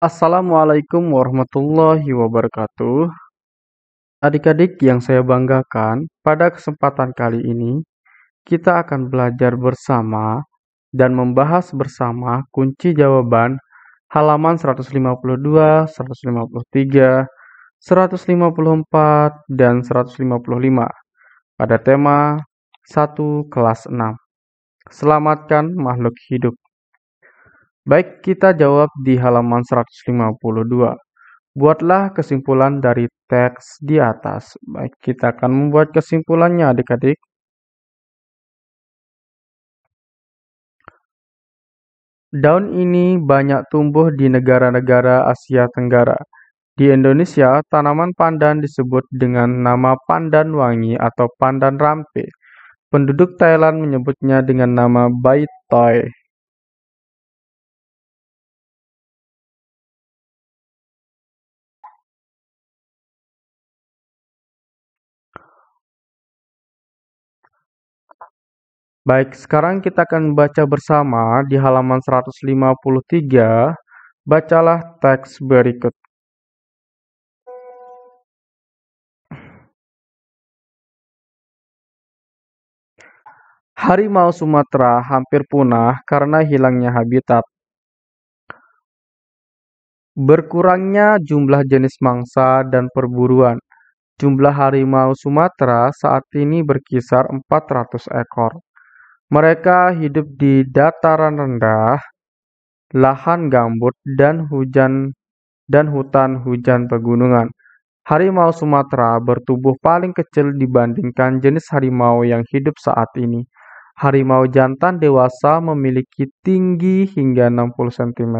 Assalamualaikum warahmatullahi wabarakatuh. Adik-adik yang saya banggakan, pada kesempatan kali ini kita akan belajar bersama dan membahas bersama kunci jawaban halaman 152, 153, 154, dan 155 pada tema 1 kelas 6. Selamatkan makhluk hidup. Baik, kita jawab di halaman 152. Buatlah kesimpulan dari teks di atas. Baik, kita akan membuat kesimpulannya adik-adik. Daun ini banyak tumbuh di negara-negara Asia Tenggara. Di Indonesia, tanaman pandan disebut dengan nama pandan wangi atau pandan rampe. Penduduk Thailand menyebutnya dengan nama bai toi. Baik, sekarang kita akan membaca bersama di halaman 153. Bacalah teks berikut. Harimau Sumatera hampir punah karena hilangnya habitat. Berkurangnya jumlah jenis mangsa dan perburuan. Jumlah harimau Sumatera saat ini berkisar 400 ekor. Mereka hidup di dataran rendah, lahan gambut, dan hutan hujan pegunungan. Harimau Sumatera bertubuh paling kecil dibandingkan jenis harimau yang hidup saat ini. Harimau jantan dewasa memiliki tinggi hingga 60 cm.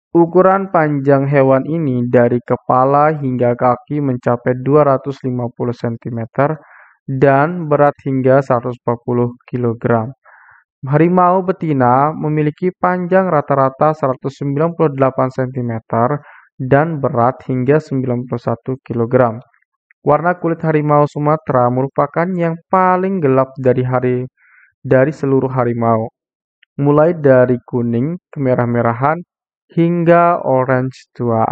Ukuran panjang hewan ini dari kepala hingga kaki mencapai 250 cm dan berat hingga 140 kg. Harimau betina memiliki panjang rata-rata 198 cm dan berat hingga 91 kg. Warna kulit harimau Sumatera merupakan yang paling gelap dari seluruh harimau, mulai dari kuning, kemerah-merahan, hingga orange tua.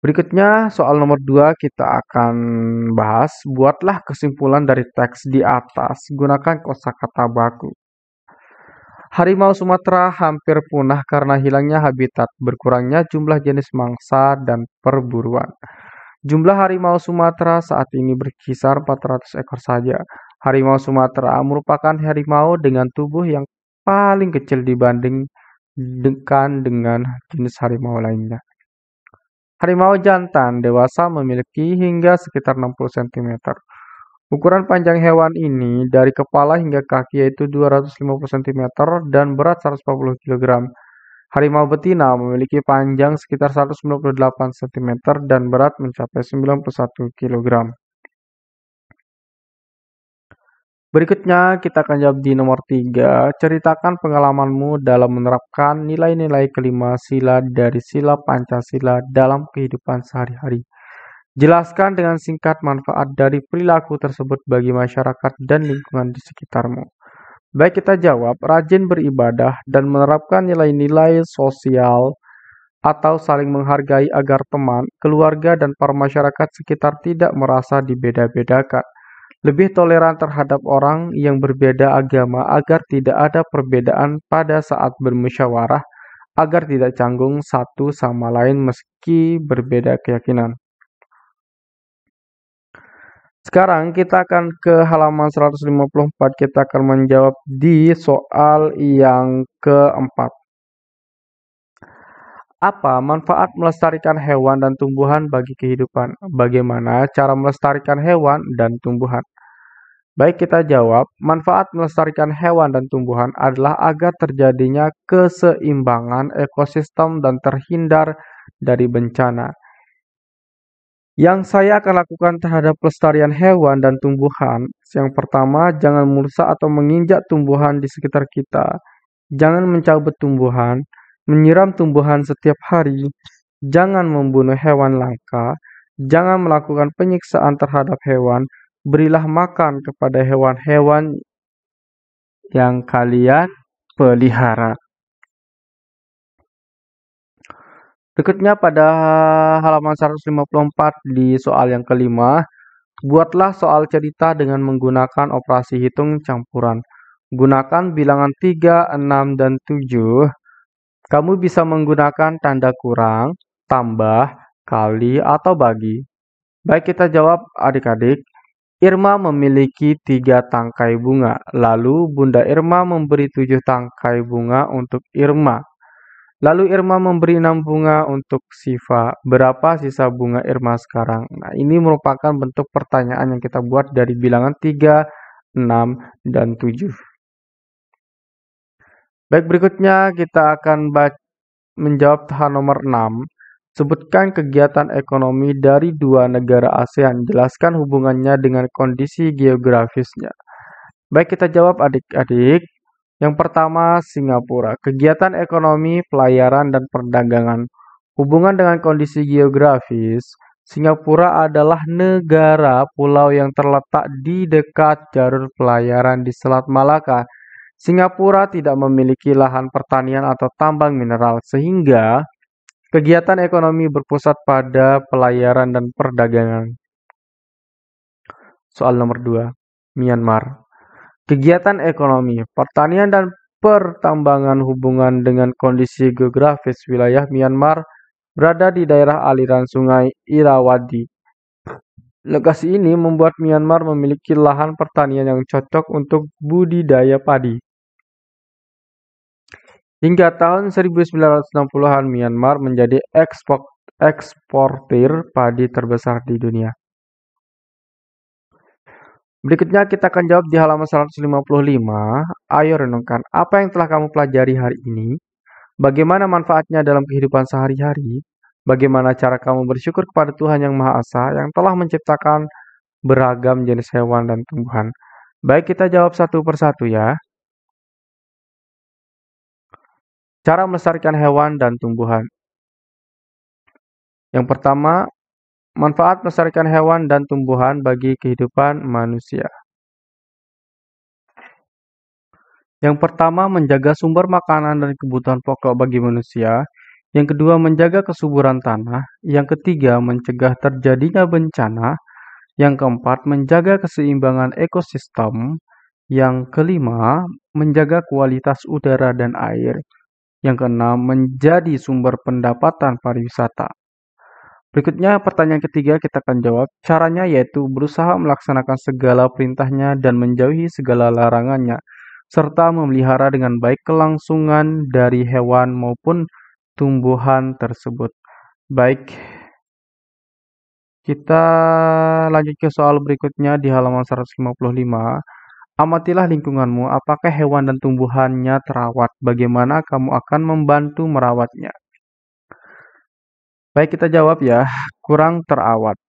Berikutnya soal nomor 2 kita akan bahas. Buatlah kesimpulan dari teks di atas. Gunakan kosakata baku. Harimau Sumatera hampir punah karena hilangnya habitat, berkurangnya jumlah jenis mangsa dan perburuan. Jumlah harimau Sumatera saat ini berkisar 400 ekor saja. Harimau Sumatera merupakan harimau dengan tubuh yang paling kecil dibandingkan dengan jenis harimau lainnya. Harimau jantan dewasa memiliki hingga sekitar 60 cm. Ukuran panjang hewan ini dari kepala hingga kaki yaitu 250 cm dan berat 140 kg. Harimau betina memiliki panjang sekitar 198 cm dan berat mencapai 91 kg. Berikutnya kita akan jawab di nomor 3. Ceritakan pengalamanmu dalam menerapkan nilai-nilai kelima sila dari sila Pancasila dalam kehidupan sehari-hari. Jelaskan dengan singkat manfaat dari perilaku tersebut bagi masyarakat dan lingkungan di sekitarmu. Baik, kita jawab, rajin beribadah dan menerapkan nilai-nilai sosial atau saling menghargai agar teman, keluarga, dan para masyarakat sekitar tidak merasa dibeda-bedakan. Lebih toleran terhadap orang yang berbeda agama agar tidak ada perbedaan pada saat bermusyawarah, agar tidak canggung satu sama lain meski berbeda keyakinan. Sekarang kita akan ke halaman 154, kita akan menjawab di soal yang keempat. Apa manfaat melestarikan hewan dan tumbuhan bagi kehidupan? Bagaimana cara melestarikan hewan dan tumbuhan? Baik, kita jawab, manfaat melestarikan hewan dan tumbuhan adalah agar terjadinya keseimbangan ekosistem dan terhindar dari bencana. Yang saya akan lakukan terhadap pelestarian hewan dan tumbuhan, yang pertama, jangan merusak atau menginjak tumbuhan di sekitar kita. Jangan mencabut tumbuhan, menyiram tumbuhan setiap hari, jangan membunuh hewan langka, jangan melakukan penyiksaan terhadap hewan, berilah makan kepada hewan-hewan yang kalian pelihara. Berikutnya pada halaman 154 di soal yang kelima, buatlah soal cerita dengan menggunakan operasi hitung campuran. Gunakan bilangan 3, 6, dan 7. Kamu bisa menggunakan tanda kurang, tambah, kali, atau bagi. Baik, kita jawab adik-adik. Irma memiliki 3 tangkai bunga. Lalu Bunda Irma memberi 7 tangkai bunga untuk Irma. Lalu Irma memberi 6 bunga untuk Siva. Berapa sisa bunga Irma sekarang? Nah, ini merupakan bentuk pertanyaan yang kita buat dari bilangan 3, 6, dan 7. Baik, berikutnya kita akan menjawab hal nomor 6. Sebutkan kegiatan ekonomi dari 2 negara ASEAN. Jelaskan hubungannya dengan kondisi geografisnya. Baik, kita jawab adik-adik. Yang pertama, Singapura. Kegiatan ekonomi, pelayaran, dan perdagangan. Hubungan dengan kondisi geografis, Singapura adalah negara pulau yang terletak di dekat jalur pelayaran di Selat Malaka. Singapura tidak memiliki lahan pertanian atau tambang mineral, sehingga kegiatan ekonomi berpusat pada pelayaran dan perdagangan. Soal nomor 2, Myanmar. Kegiatan ekonomi, pertanian, dan pertambangan hubungan dengan kondisi geografis wilayah Myanmar berada di daerah aliran sungai Irrawaddy. Lokasi ini membuat Myanmar memiliki lahan pertanian yang cocok untuk budidaya padi. Hingga tahun 1960-an, Myanmar menjadi eksportir padi terbesar di dunia. Berikutnya kita akan jawab di halaman 155. Ayo renungkan, apa yang telah kamu pelajari hari ini? Bagaimana manfaatnya dalam kehidupan sehari-hari? Bagaimana cara kamu bersyukur kepada Tuhan Yang Maha Esa yang telah menciptakan beragam jenis hewan dan tumbuhan? Baik, kita jawab satu persatu ya. Cara melestarikan hewan dan tumbuhan. Yang pertama, manfaat melestarikan hewan dan tumbuhan bagi kehidupan manusia. Yang pertama, menjaga sumber makanan dan kebutuhan pokok bagi manusia. Yang kedua, menjaga kesuburan tanah. Yang ketiga, mencegah terjadinya bencana. Yang keempat, menjaga keseimbangan ekosistem. Yang kelima, menjaga kualitas udara dan air. Yang keenam, menjadi sumber pendapatan pariwisata. Berikutnya pertanyaan ketiga kita akan jawab. Caranya yaitu berusaha melaksanakan segala perintahnya dan menjauhi segala larangannya, serta memelihara dengan baik kelangsungan dari hewan maupun tumbuhan tersebut. Baik, kita lanjut ke soal berikutnya di halaman 155. Amatilah lingkunganmu, apakah hewan dan tumbuhannya terawat? Bagaimana kamu akan membantu merawatnya? Baik, kita jawab ya, kurang terawat.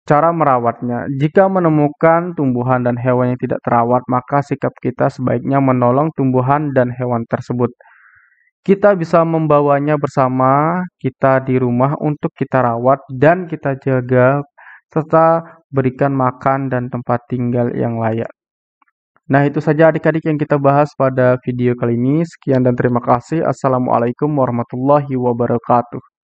Cara merawatnya, jika menemukan tumbuhan dan hewan yang tidak terawat, maka sikap kita sebaiknya menolong tumbuhan dan hewan tersebut. Kita bisa membawanya bersama kita di rumah untuk kita rawat dan kita jaga, serta berikan makan dan tempat tinggal yang layak. Nah, itu saja adik-adik yang kita bahas pada video kali ini. Sekian dan terima kasih. Assalamualaikum warahmatullahi wabarakatuh.